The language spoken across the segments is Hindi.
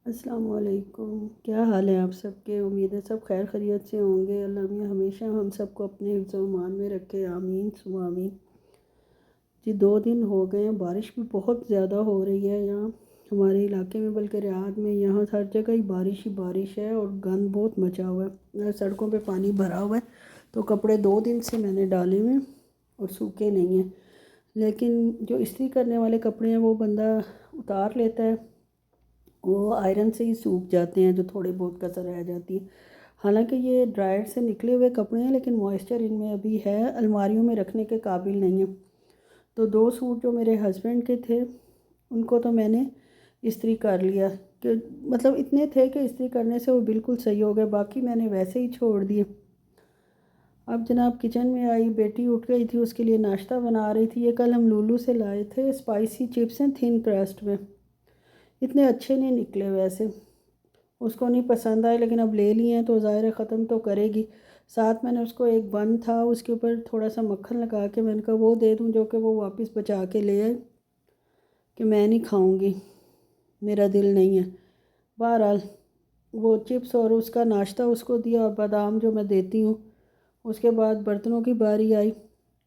अस्सलाम वालेकुम। क्या हाल है आप सबके? उम्मीद है सब खैर खैरियत से होंगे। अल्लाह मियां हमेशा हम सबको अपने हिफ्ज़ व ईमान में रखे, आमीन सुम्मा आमीन। जी 2 दिन हो गए हैं, बारिश भी बहुत ज़्यादा हो रही है यहाँ हमारे इलाके में, बल्कि रियाद में। यहाँ हर जगह ही बारिश है और गंद बहुत मचा हुआ है, सड़कों पे पानी भरा हुआ है। तो कपड़े 2 दिन से मैंने डाले हुए हैं और सूखे नहीं हैं। लेकिन जो इस्त्री करने वाले कपड़े हैं वो बंदा उतार लेता है, वो आयरन से ही सूख जाते हैं, जो थोड़ी बहुत कसर रह जाती है। हालांकि ये ड्रायर से निकले हुए कपड़े हैं, लेकिन मॉइस्चर इनमें अभी है, अलमारियों में रखने के काबिल नहीं है। तो 2 सूट जो मेरे हस्बैंड के थे उनको तो मैंने इस्त्री कर लिया, कि मतलब इतने थे कि इस्त्री करने से वो बिल्कुल सही हो गए, बाकी मैंने वैसे ही छोड़ दिए। अब जनाब किचन में आई, बेटी उठ गई थी, उसके लिए नाश्ता बना रही थी। ये कल हम लूलू से लाए थे, स्पाइसी चिप्स हैं थिन क्रस्ट में, इतने अच्छे नहीं निकले वैसे, उसको नहीं पसंद आए, लेकिन अब ले लिए हैं तो ज़ाहिर है ख़त्म तो करेगी। साथ मैंने उसको एक बन था, उसके ऊपर थोड़ा सा मक्खन लगा के मैंने कहा वो दे दूँ, जो कि वो वापस बचा के ले आए कि मैं नहीं खाऊंगी, मेरा दिल नहीं है। बहरहाल वो चिप्स और उसका नाश्ता उसको दिया, और बादाम जो मैं देती हूँ। उसके बाद बर्तनों की बारी आई,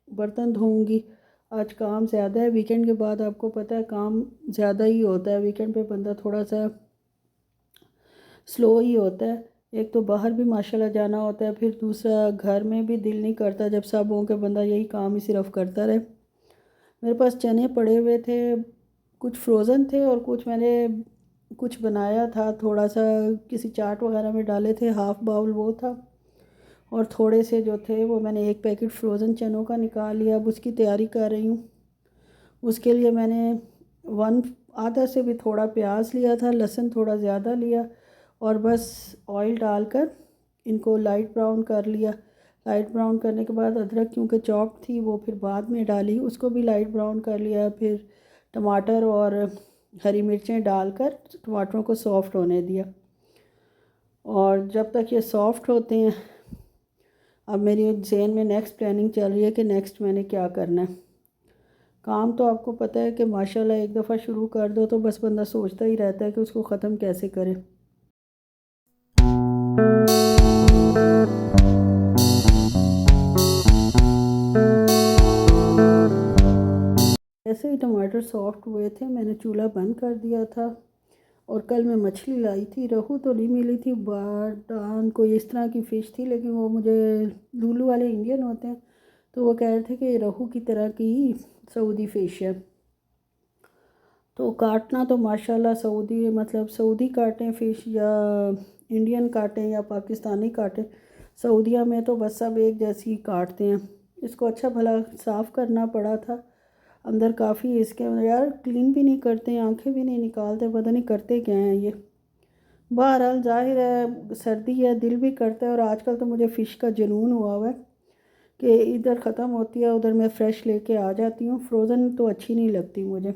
बर्तन धोऊंगी। आज काम ज़्यादा है, वीकेंड के बाद आपको पता है काम ज़्यादा ही होता है। वीकेंड पे बंदा थोड़ा सा स्लो ही होता है। एक तो बाहर भी माशाल्लाह जाना होता है, फिर दूसरा घर में भी दिल नहीं करता जब सब हो के बंदा यही काम ही सिर्फ करता रहे। मेरे पास चने पड़े हुए थे, कुछ फ्रोज़न थे और कुछ मैंने कुछ बनाया था, थोड़ा सा किसी चाट वगैरह में डाले थे, हाफ़ बाउल वो था। और थोड़े से जो थे वो मैंने एक पैकेट फ्रोज़न चनों का निकाल लिया, अब उसकी तैयारी कर रही हूँ। उसके लिए मैंने वन आधा से भी थोड़ा प्याज लिया था, लहसुन थोड़ा ज़्यादा लिया, और बस ऑयल डालकर इनको लाइट ब्राउन कर लिया। लाइट ब्राउन करने के बाद अदरक क्योंकि चॉप थी वो फिर बाद में डाली, उसको भी लाइट ब्राउन कर लिया। फिर टमाटर और हरी मिर्चें डालकर टमाटरों को सॉफ़्ट होने दिया, और जब तक ये सॉफ़्ट होते हैं अब मेरी जहन में नेक्स्ट प्लानिंग चल रही है कि नेक्स्ट मैंने क्या करना है। काम तो आपको पता है कि माशाल्लाह एक दफ़ा शुरू कर दो तो बस बंदा सोचता ही रहता है कि उसको ख़त्म कैसे करे। जैसे ही टमाटर सॉफ्ट हुए थे मैंने चूल्हा बंद कर दिया था। और कल मैं मछली लाई थी, रोहू तो नहीं मिली थी, बाटान कोई इस तरह की फ़िश थी, लेकिन वो मुझे लूलू वाले इंडियन होते हैं तो वो कह रहे थे कि रोहू की तरह की सऊदी फ़िश है। तो काटना तो माशाल्लाह सऊदी, मतलब सऊदी काटें फ़िश या इंडियन काटें या पाकिस्तानी काटें, सऊदीया में तो बस सब एक जैसी ही काटते हैं। इसको अच्छा भला साफ़ करना पड़ा था, अंदर काफ़ी इसके यार क्लीन भी नहीं करते, आंखें भी नहीं निकालते, पता नहीं करते क्या हैं ये। बहरहाल ज़ाहिर है सर्दी है, दिल भी करता है, और आजकल तो मुझे फ़िश का जुनून हुआ हुआ है कि इधर ख़त्म होती है उधर मैं फ़्रेश लेके आ जाती हूँ। फ्रोज़न तो अच्छी नहीं लगती मुझे,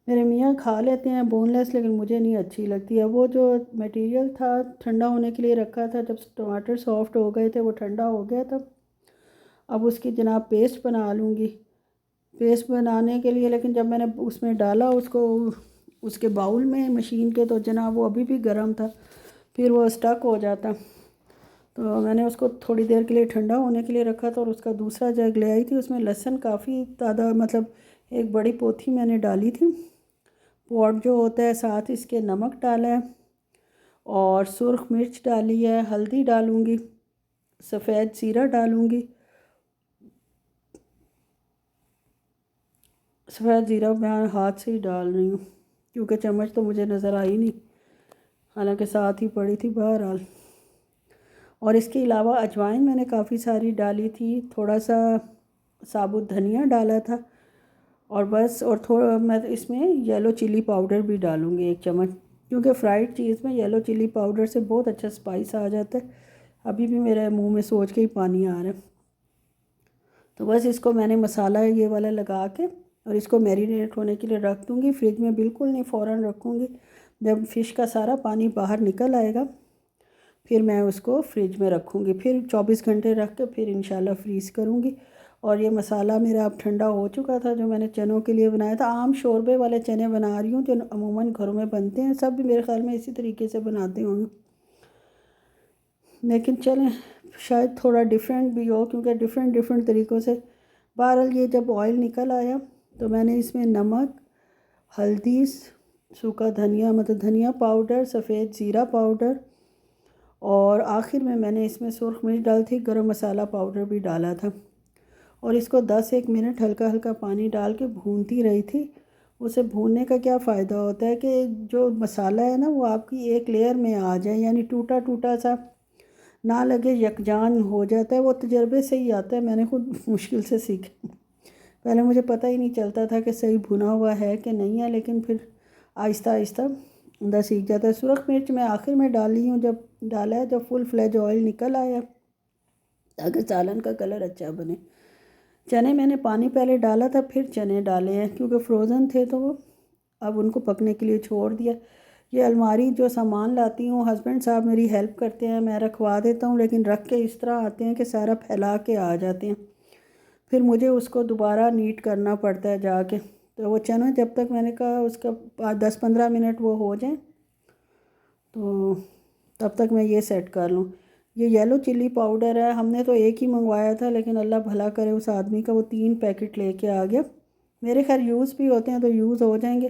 मेरे मियाँ खा लेते हैं बोनलेस, लेकिन मुझे नहीं अच्छी लगती है। वो जो मटेरियल था ठंडा होने के लिए रखा था, जब टमाटर सॉफ्ट हो गए थे वो ठंडा हो गया था। अब उसकी जनाब पेस्ट बना लूँगी। पेस्ट बनाने के लिए लेकिन जब मैंने उसमें डाला उसको, उसके बाउल में मशीन के, तो जनाब वो अभी भी गर्म था, फिर वो स्टक हो जाता। तो मैंने उसको थोड़ी देर के लिए ठंडा होने के लिए रखा था, और उसका दूसरा जग ले आई थी, उसमें लहसुन काफ़ी ज़्यादा, मतलब एक बड़ी पोथी मैंने डाली थी, पॉट जो होता है, साथ इसके नमक डाला है और सुर्ख मिर्च डाली है, हल्दी डालूँगी, सफ़ेद ज़ीरा डालूँगी। सफ़ेद ज़ीरा मैं हाथ से ही डाल रही हूँ क्योंकि चम्मच तो मुझे नज़र आई नहीं, हालांकि साथ ही पड़ी थी। बहरहाल, और इसके अलावा अजवाइन मैंने काफ़ी सारी डाली थी, थोड़ा सा साबुत धनिया डाला था, और बस, और थोड़ा मैं इसमें येलो चिली पाउडर भी डालूँगी 1 चम्मच, क्योंकि फ्राइड चीज़ में येलो चिली पाउडर से बहुत अच्छा स्पाइस आ जाता है। अभी भी मेरे मुंह में सोच के ही पानी आ रहा है। तो बस इसको मैंने मसाला ये वाला लगा के और इसको मैरिनेट होने के लिए रख दूँगी। फ्रिज में बिल्कुल नहीं, फ़ौरन रखूँगी, जब फ़िश का सारा पानी बाहर निकल आएगा फिर मैं उसको फ्रिज में रखूँगी, फिर 24 घंटे रख के फिर इंशाल्लाह फ्रीज़ करूँगी। और ये मसाला मेरा अब ठंडा हो चुका था जो मैंने चनों के लिए बनाया था। आम शोरबे वाले चने बना रही हूँ जो अमूमन घरों में बनते हैं, सब भी मेरे ख्याल में इसी तरीके से बनाते होंगे, लेकिन चलें शायद थोड़ा डिफरेंट भी हो क्योंकि डिफरेंट डिफरेंट तरीक़ों से। बहरहाल ये जब ऑयल निकल आया तो मैंने इसमें नमक, हल्दी, सूखा धनिया मतलब धनिया पाउडर, सफ़ेद ज़ीरा पाउडर और आखिर में मैंने इसमें सुरख मिर्च डाली थी, गरम मसाला पाउडर भी डाला था और इसको 10-1 मिनट हल्का हल्का पानी डाल के भूनती रही थी। उसे भूनने का क्या फ़ायदा होता है कि जो मसाला है ना वो आपकी एक लेयर में आ जाए, यानी टूटा टूटा सा ना लगे, यकजान हो जाता है। वो तजर्बे से ही आता है, मैंने खुद मुश्किल से सीखा। पहले मुझे पता ही नहीं चलता था कि सही भुना हुआ है कि नहीं है, लेकिन फिर आहिस्ता आहिस्ता अंदर सीख जाता है। सुरख मिर्च मैं आखिर में डाली हूँ, जब डाला है जब फुल फ्लेज ऑयल निकल आया ताकि सालन का कलर अच्छा बने। चने मैंने पानी पहले डाला था फिर चने डाले हैं क्योंकि फ्रोज़न थे तो वो अब उनको पकने के लिए छोड़ दिया। ये अलमारी जो सामान लाती हूँ हस्बैंड साहब मेरी हेल्प करते हैं, मैं रखवा देता हूँ, लेकिन रख के इस तरह आते हैं कि सारा फैला के आ जाते हैं, फिर मुझे उसको दोबारा नीट करना पड़ता है जाके। तो वो चना जब तक मैंने कहा उसका 10-15 मिनट वो हो जाए तो तब तक मैं ये सेट कर लूँ। ये येलो चिल्ली पाउडर है, हमने तो एक ही मंगवाया था लेकिन अल्लाह भला करे उस आदमी का, वो 3 पैकेट लेके आ गया। मेरे खैर यूज़ भी होते हैं तो यूज़ हो जाएंगे।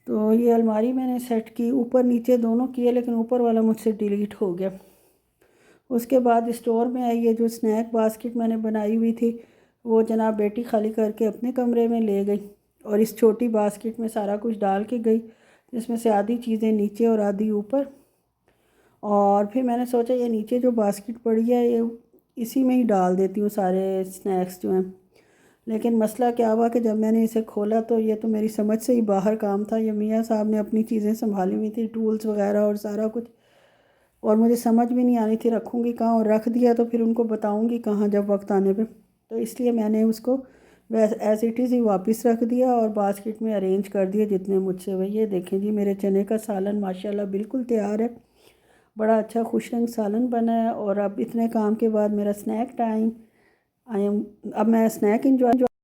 तो ये अलमारी मैंने सेट की, ऊपर नीचे दोनों किए लेकिन ऊपर वाला मुझसे डिलीट हो गया। उसके बाद स्टोर में आई ये जो स्नैक बास्केट मैंने बनाई हुई थी वो जनाब बेटी खाली करके अपने कमरे में ले गई और इस छोटी बास्केट में सारा कुछ डाल के गई, जिसमें से आधी चीज़ें नीचे और आधी ऊपर। और फिर मैंने सोचा ये नीचे जो बास्केट पड़ी है ये इसी में ही डाल देती हूँ सारे स्नैक्स जो हैं। लेकिन मसला क्या हुआ कि जब मैंने इसे खोला तो ये तो मेरी समझ से ही बाहर काम था। ये मियाँ साहब ने अपनी चीज़ें संभाली हुई थी, टूल्स वगैरह और सारा कुछ, और मुझे समझ भी नहीं आनी थी रखूँगी कहाँ, और रख दिया तो फिर उनको बताऊँगी कहाँ जब वक्त आने पे। तो इसलिए मैंने उसको वैसे एज इट इज़ ही वापस रख दिया और बास्केट में अरेंज कर दिए जितने मुझसे हुए। ये देखें जी मेरे चने का सालन माशाल्लाह बिल्कुल तैयार है, बड़ा अच्छा खुश रंग सालन बना है। और अब इतने काम के बाद मेरा स्नैक टाइम, अब मैं स्नैक इंजॉय